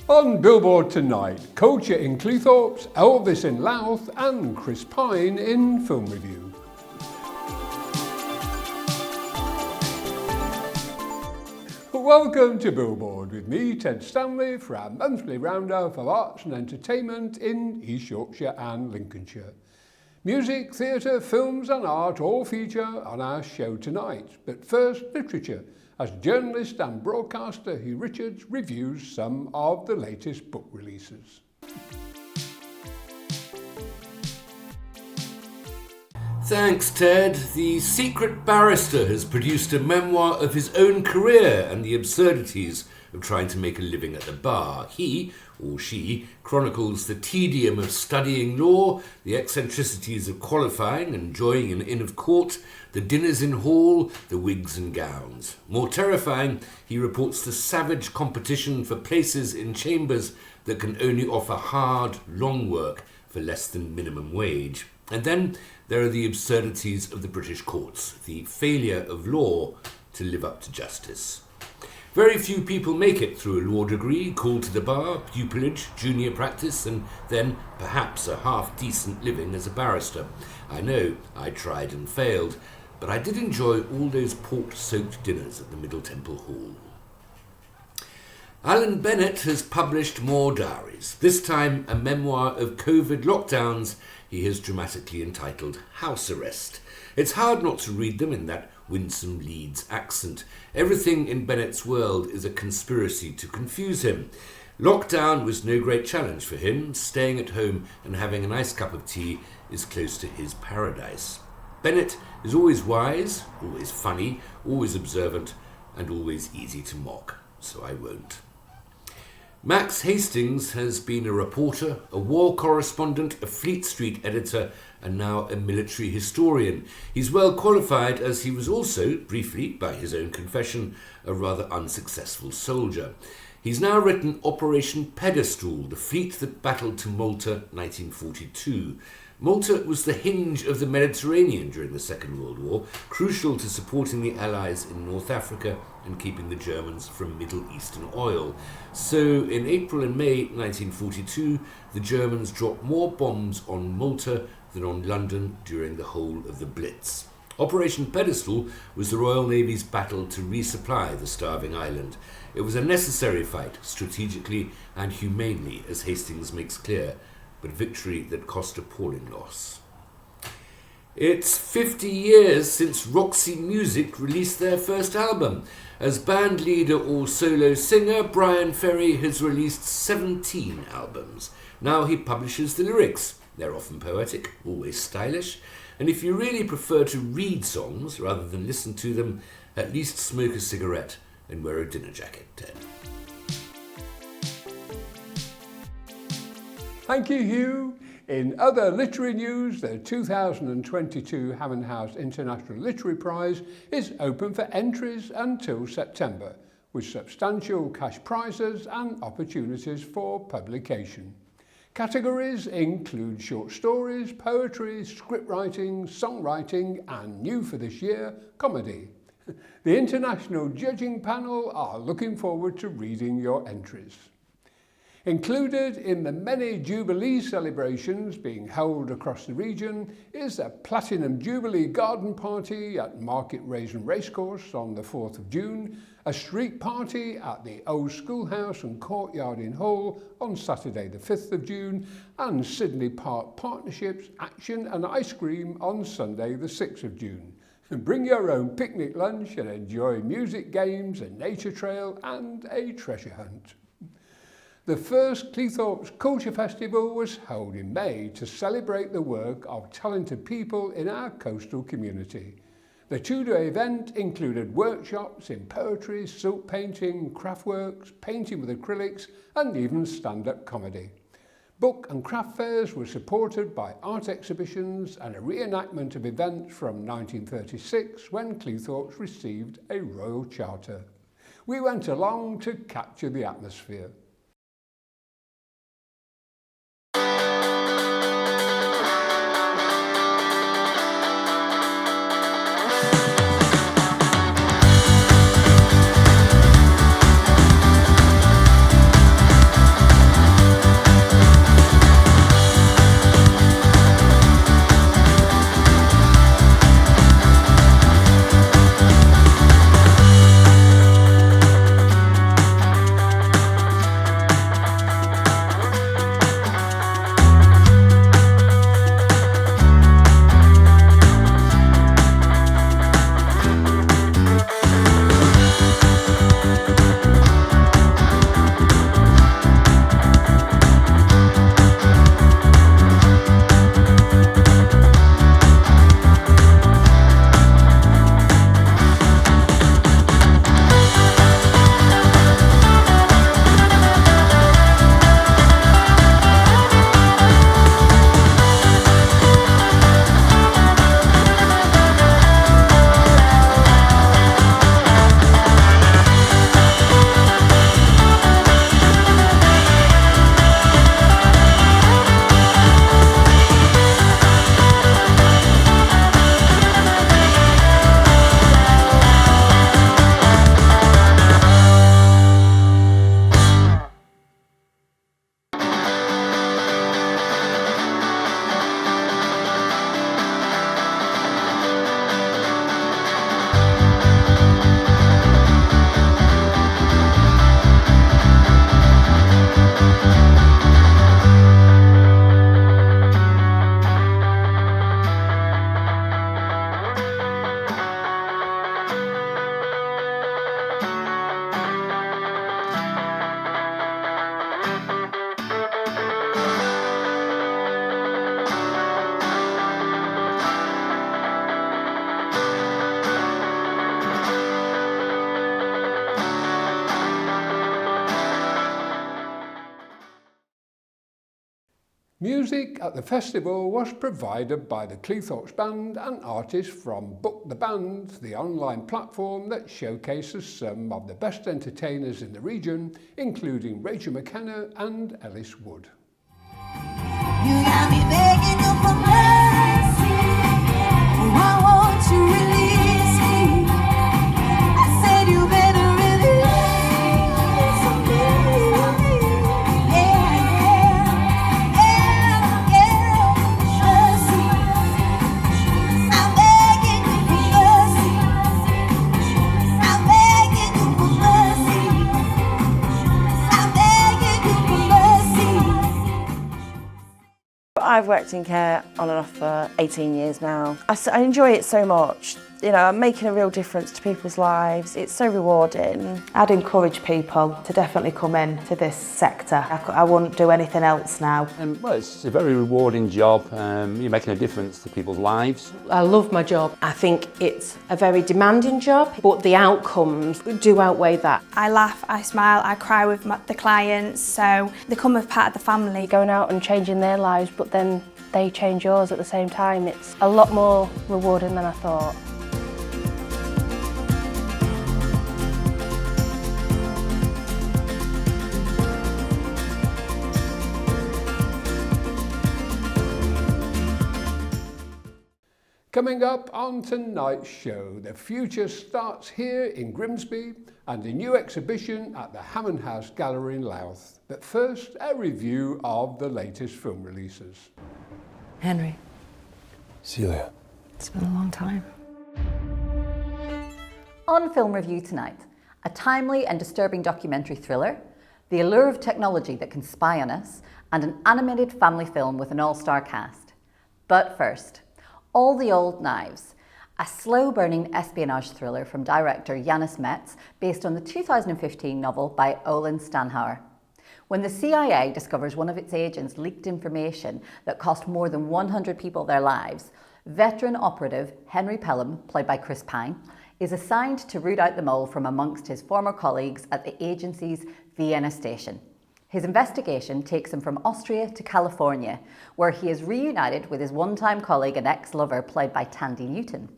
On Billboard tonight, Culture in Cleethorpes, Elvis in Louth and Chris Pine in Film Review. Welcome to Billboard with me, Ted Stanley, for our monthly roundup of arts and entertainment in East Yorkshire and Lincolnshire. Music, theatre, films and art all feature on our show tonight. But first, literature, as journalist and broadcaster Hugh Richards reviews some of the latest book releases. Thanks, Ted. The Secret Barrister has produced a memoir of his own career and the absurdities of trying to make a living at the bar. He, or she, chronicles the tedium of studying law, the eccentricities of qualifying and joining an Inn of Court, the dinners in hall, the wigs and gowns. More terrifying, he reports the savage competition for places in chambers that can only offer hard, long work for less than minimum wage. And then there are the absurdities of the British courts, the failure of law to live up to justice. Very few people make it through a law degree, called to the bar, pupillage, junior practice, and then perhaps a half-decent living as a barrister. I know I tried and failed, but I did enjoy all those port-soaked dinners at the Middle Temple Hall. Alan Bennett has published more diaries, this time a memoir of COVID lockdowns he has dramatically entitled House Arrest. It's hard not to read them in that winsome Leeds accent. Everything in Bennett's world is a conspiracy to confuse him. Lockdown was no great challenge for him. Staying at home and having a nice cup of tea is close to his paradise. Bennett is always wise, always funny, always observant, and always easy to mock, so I won't. Max Hastings has been a reporter, a war correspondent, a Fleet Street editor, and now a military historian. He's well qualified as he was also, briefly, by his own confession, a rather unsuccessful soldier. He's now written Operation Pedestal, the fleet that battled to Malta 1942. Malta was the hinge of the Mediterranean during the Second World War, crucial to supporting the Allies in North Africa and keeping the Germans from Middle Eastern oil. So in April and May 1942, the Germans dropped more bombs on Malta than on London during the whole of the Blitz. Operation Pedestal was the Royal Navy's battle to resupply the starving island. It was a necessary fight, strategically and humanely, as Hastings makes clear, but victory that cost appalling loss. It's 50 years since Roxy Music released their first album. As band leader or solo singer, Brian Ferry has released 17 albums. Now he publishes the lyrics. They're often poetic, always stylish, and if you really prefer to read songs rather than listen to them, at least smoke a cigarette and wear a dinner jacket, Ted. Thank you, Hugh. In other literary news, the 2022 Hammond House International Literary Prize is open for entries until September, with substantial cash prizes and opportunities for publication. Categories include short stories, poetry, scriptwriting, songwriting, and new for this year, comedy. The international judging panel are looking forward to reading your entries. Included in the many Jubilee celebrations being held across the region is a Platinum Jubilee Garden Party at Market Raisin Racecourse on the 4th of June, a street party at the Old Schoolhouse and Courtyard in Hull on Saturday the 5th of June, and Sydney Park Partnerships Action and Ice Cream on Sunday the 6th of June. Bring your own picnic lunch and enjoy music, games, a nature trail and a treasure hunt. The first Cleethorpes Culture Festival was held in May to celebrate the work of talented people in our coastal community. The two-day event included workshops in poetry, silk painting, craftworks, painting with acrylics, and even stand-up comedy. Book and craft fairs were supported by art exhibitions and a reenactment of events from 1936 when Cleethorpes received a royal charter. We went along to capture the atmosphere. Music at the festival was provided by the Cleethorpes band and artists from Book the Band, the online platform that showcases some of the best entertainers in the region, including Rachel McKenna and Ellis Wood. You got me begging you for mercy. Oh, I want to release me. I said you better release me. Yeah, mercy. I'm begging you for mercy. I'm begging you for mercy. I'm begging you for mercy. I've worked in care on and off for 18 years now. I enjoy it so much. You know, I'm making a real difference to people's lives. It's so rewarding. I'd encourage people to definitely come in to this sector. I wouldn't do anything else now. Well, it's a very rewarding job. You're making a difference to people's lives. I love my job. I think it's a very demanding job, but the outcomes do outweigh that. I laugh, I smile, I cry with the clients, so they come as part of the family. Going out and changing their lives, but then they change yours at the same time. It's a lot more rewarding than I thought. Coming up on tonight's show, the future starts here in Grimsby and a new exhibition at the Hammond House Gallery in Louth. But first, a review of the latest film releases. Henry. Celia. It's been a long time. On Film Review tonight, a timely and disturbing documentary thriller, the allure of technology that can spy on us, and an animated family film with an all-star cast. But first, All the Old Knives, a slow-burning espionage thriller from director Janis Metz based on the 2015 novel by Olin Stanhauer. When the CIA discovers one of its agents leaked information that cost more than 100 people their lives, veteran operative Henry Pelham, played by Chris Pine, is assigned to root out the mole from amongst his former colleagues at the agency's Vienna station. His investigation takes him from Austria to California, where he is reunited with his one-time colleague and ex-lover played by Tandy Newton.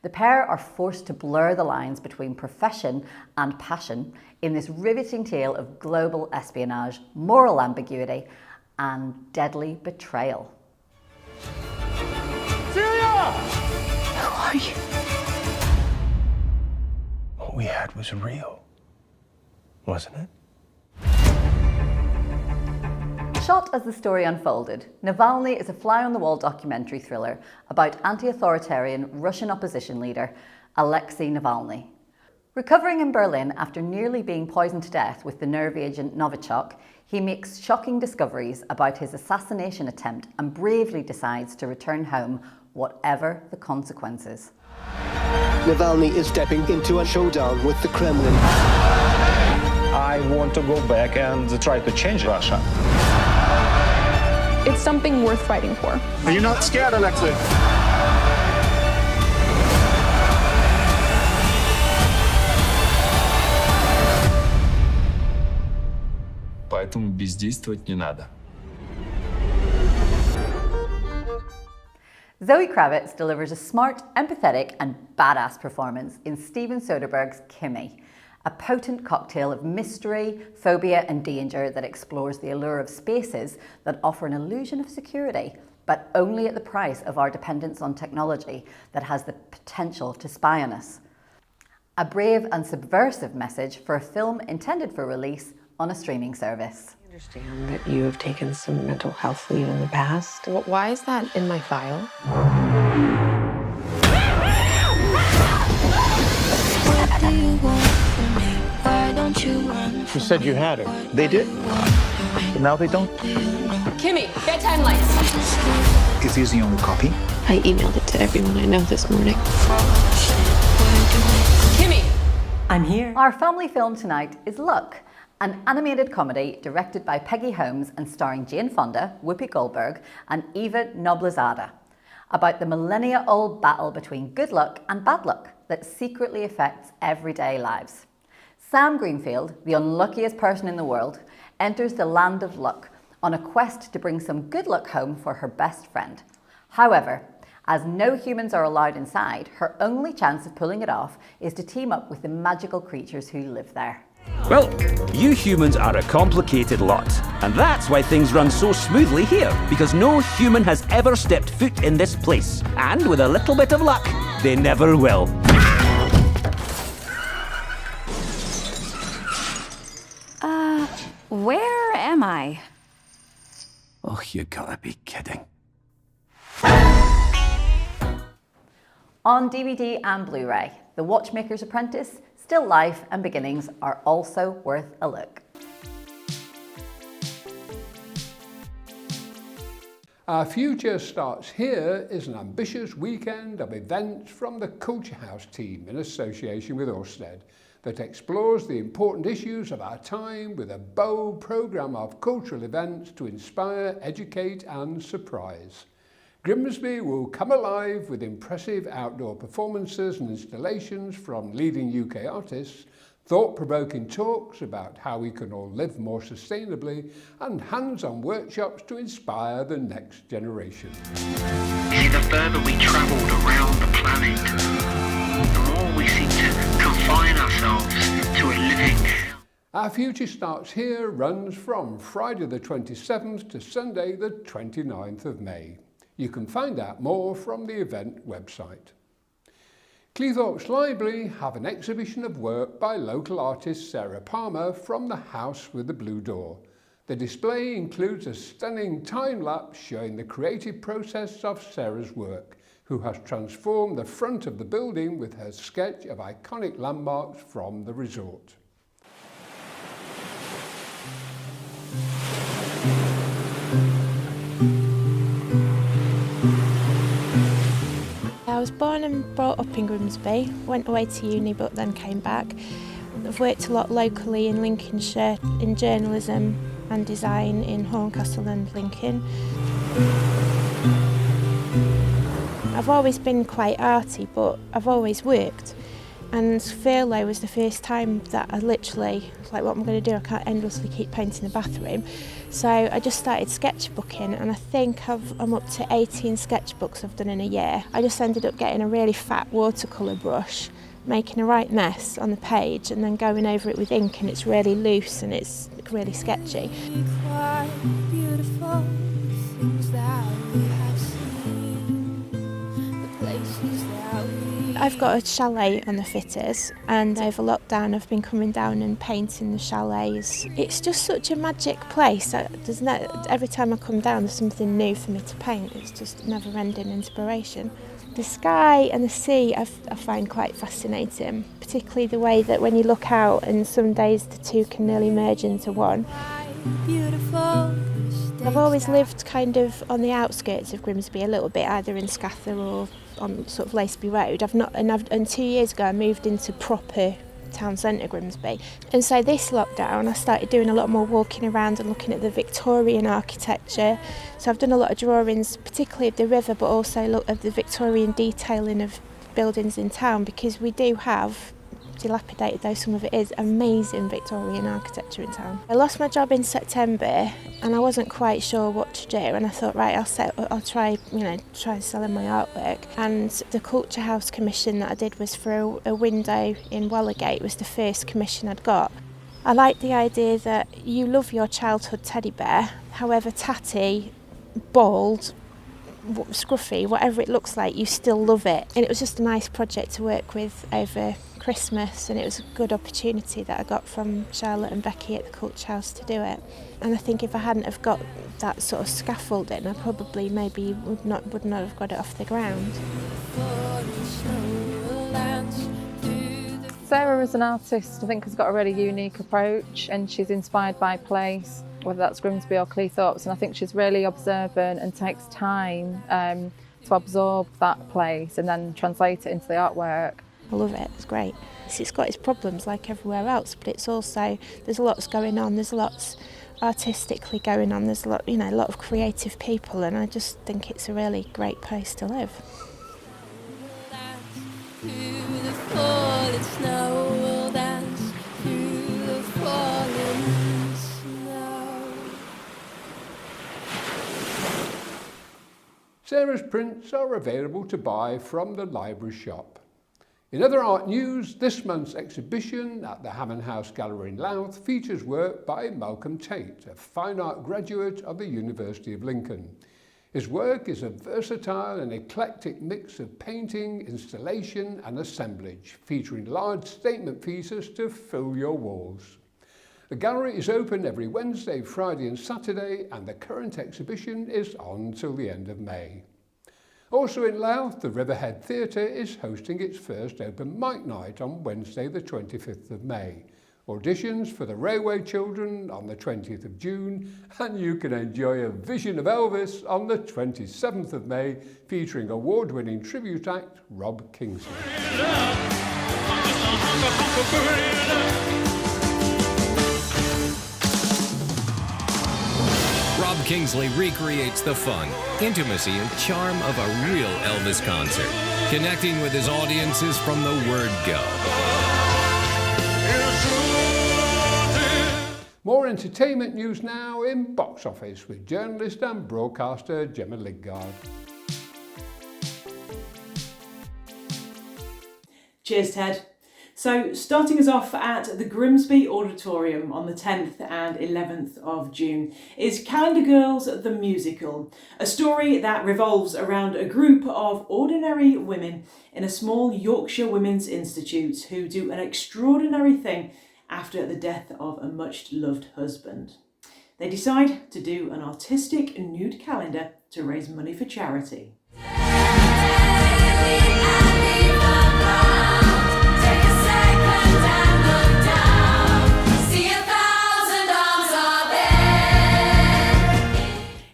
The pair are forced to blur the lines between profession and passion in this riveting tale of global espionage, moral ambiguity, and deadly betrayal. Celia! Who are you? What we had was real, wasn't it? Shot as the story unfolded, Navalny is a fly-on-the-wall documentary thriller about anti-authoritarian Russian opposition leader Alexei Navalny. Recovering in Berlin after nearly being poisoned to death with the nerve agent Novichok, he makes shocking discoveries about his assassination attempt and bravely decides to return home, whatever the consequences. Navalny is stepping into a showdown with the Kremlin. I want to go back and try to change Russia. It's something worth fighting for. Are you not scared, Alexei? Поэтому бездействовать не надо. Zoe Kravitz delivers a smart, empathetic and badass performance in Steven Soderbergh's Kimi, a potent cocktail of mystery, phobia and danger that explores the allure of spaces that offer an illusion of security, but only at the price of our dependence on technology that has the potential to spy on us. A brave and subversive message for a film intended for release on a streaming service. I understand that you have taken some mental health leave in the past. Why is that in my file? You said you had her. They did. But now they don't. Kimmy, bedtime lights. Is this the only copy? I emailed it to everyone I know this morning. Kimmy! I'm here. Our family film tonight is Luck, an animated comedy directed by Peggy Holmes and starring Jane Fonda, Whoopi Goldberg and Eva Noblezada, about the millennia-old battle between good luck and bad luck that secretly affects everyday lives. Sam Greenfield, the unluckiest person in the world, enters the land of luck on a quest to bring some good luck home for her best friend. However, as no humans are allowed inside, her only chance of pulling it off is to team up with the magical creatures who live there. Well, you humans are a complicated lot, and that's why things run so smoothly here, because no human has ever stepped foot in this place, and with a little bit of luck, they never will. Where am I? Oh, you gotta be kidding. On DVD and Blu-ray, The Watchmaker's Apprentice, Still Life and Beginnings are also worth a look. Our Future Starts Here is an ambitious weekend of events from the Culture House team in association with Ørsted that explores the important issues of our time with a bold programme of cultural events to inspire, educate and surprise. Grimsby will come alive with impressive outdoor performances and installations from leading UK artists, thought-provoking talks about how we can all live more sustainably, and hands-on workshops to inspire the next generation. See, the further we travelled around the planet, the more we seem to confine ourselves to a living. Our Future Starts Here runs from Friday the 27th to Sunday the 29th of May. You can find out more from the event website. Cleethorpes Library have an exhibition of work by local artist Sarah Palmer from the House with the Blue Door. The display includes a stunning time-lapse showing the creative process of Sarah's work, who has transformed the front of the building with her sketch of iconic landmarks from the resort. I was born and brought up in Grimsby, went away to uni but then came back. I've worked a lot locally in Lincolnshire in journalism and design in Horncastle and Lincoln. I've always been quite arty, but I've always worked. And furlough was the first time that I literally was like, what am I going to do? I can't endlessly keep painting the bathroom. So I just started sketchbooking, and I think I'm up to 18 sketchbooks I've done in a year. I just ended up getting a really fat watercolour brush, making a right mess on the page and then going over it with ink, and it's really loose and it's really sketchy. Quite beautiful things that we have seen, the places that we... I've got a chalet on the Fitters, and over lockdown I've been coming down and painting the chalets. It's just such a magic place. Every time I come down there's something new for me to paint. It's just never-ending inspiration. The sky and the sea I find quite fascinating, particularly the way that when you look out and some days the two can nearly merge into one. I've always lived kind of on the outskirts of Grimsby a little bit, either in Scather or on sort of Laceby Road. And 2 years ago I moved into proper town centre Grimsby. And so this lockdown I started doing a lot more walking around and looking at the Victorian architecture. So I've done a lot of drawings, particularly of the river, but also look at the Victorian detailing of buildings in town, because we do have, dilapidated though some of it is, amazing Victorian architecture in town. I lost my job in September and I wasn't quite sure what to do, and I thought, right, I'll try selling my artwork. And the Culture House commission that I did was for a window in Wallergate. It was the first commission I'd got. I like the idea that you love your childhood teddy bear, however tatty, bald, scruffy, whatever it looks like, you still love it. And it was just a nice project to work with over Christmas, and it was a good opportunity that I got from Charlotte and Becky at the Culture House to do it. And I think if I hadn't have got that sort of scaffolding, I probably maybe would not have got it off the ground. Sarah as an artist, I think, has got a really unique approach, and she's inspired by place, whether that's Grimsby or Cleethorpes, and I think she's really observant and takes time to absorb that place and then translate it into the artwork. I love it, it's great. It's got its problems like everywhere else, but it's also, there's lots going on, there's lots artistically going on, there's a lot of creative people, and I just think it's a really great place to live. Sarah's prints are available to buy from the library shop. In other art news, this month's exhibition at the Hammond House Gallery in Louth features work by Malcolm Tate, a fine art graduate of the University of Lincoln. His work is a versatile and eclectic mix of painting, installation and assemblage, featuring large statement pieces to fill your walls. The gallery is open every Wednesday, Friday and Saturday, and the current exhibition is on till the end of May. Also in Louth, the Riverhead Theatre is hosting its first open mic night on Wednesday the 25th of May. Auditions for the Railway Children on the 20th of June, and you can enjoy a vision of Elvis on the 27th of May, featuring award-winning tribute act Rob Kingsley. Rob Kingsley recreates the fun, intimacy, and charm of a real Elvis concert, connecting with his audiences from the word go. More entertainment news now in Box Office with journalist and broadcaster Gemma Lidgard. Cheers, Ted. So, starting us off at the Grimsby Auditorium on the 10th and 11th of June is Calendar Girls the Musical, a story that revolves around a group of ordinary women in a small Yorkshire women's institute who do an extraordinary thing after the death of a much-loved husband. They decide to do an artistic nude calendar to raise money for charity.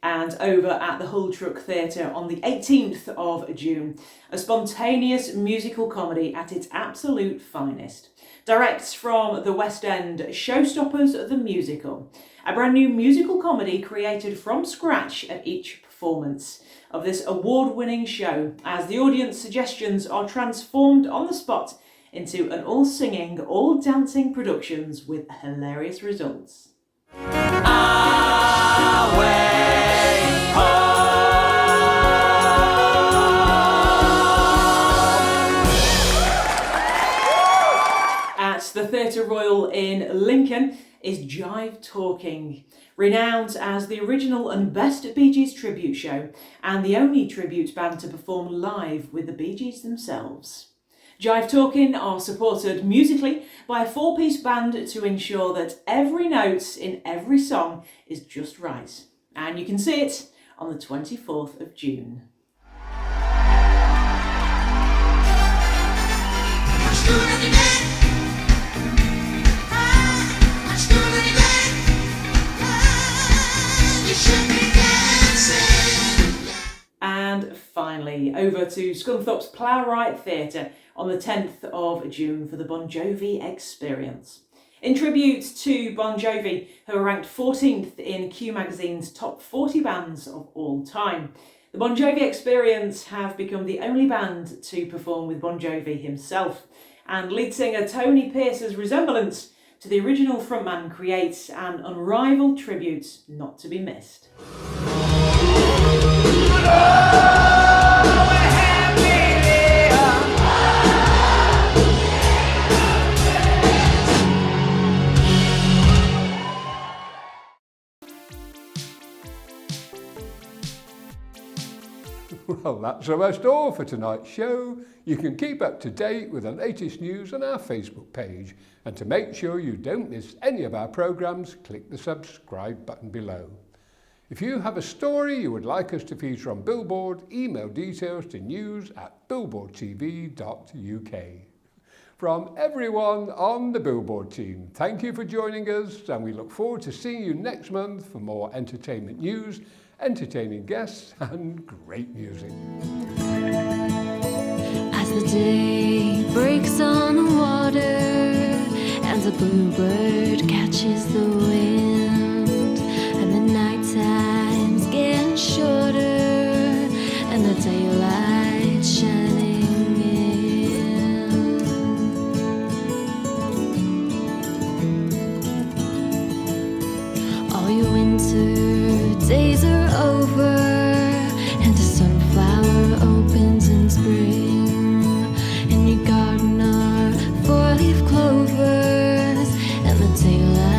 And over at the Hull Truck Theatre on the 18th of June, a spontaneous musical comedy at its absolute finest. Direct from the West End, Showstoppers the Musical, a brand new musical comedy created from scratch at each performance of this award-winning show, as the audience suggestions are transformed on the spot into an all-singing, all-dancing productions with hilarious results. The Theatre Royal in Lincoln is Jive Talking, renowned as the original and best Bee Gees tribute show and the only tribute band to perform live with the Bee Gees themselves. Jive Talking are supported musically by a four-piece band to ensure that every note in every song is just right. And you can see it on the 24th of June. And finally, over to Scunthorpe's Plowright Theatre on the 10th of June for the Bon Jovi Experience. In tribute to Bon Jovi, who are ranked 14th in Q Magazine's top 40 bands of all time, the Bon Jovi Experience have become the only band to perform with Bon Jovi himself, and lead singer Tony Pierce's resemblance to the original frontman creates an unrivaled tribute not to be missed. Well, that's almost all for tonight's show. You can keep up to date with the latest news on our Facebook page, and to make sure you don't miss any of our programmes, click the subscribe button below. If you have a story you would like us to feature on Billboard, email details to news@billboardtv.uk. From everyone on the Billboard team, thank you for joining us, and we look forward to seeing you next month for more entertainment news, entertaining guests and great music. As the day breaks on the water and the bluebird catches the wind and the night time's getting shorter and the daylight shining in, all your winter days are over and the sun take life.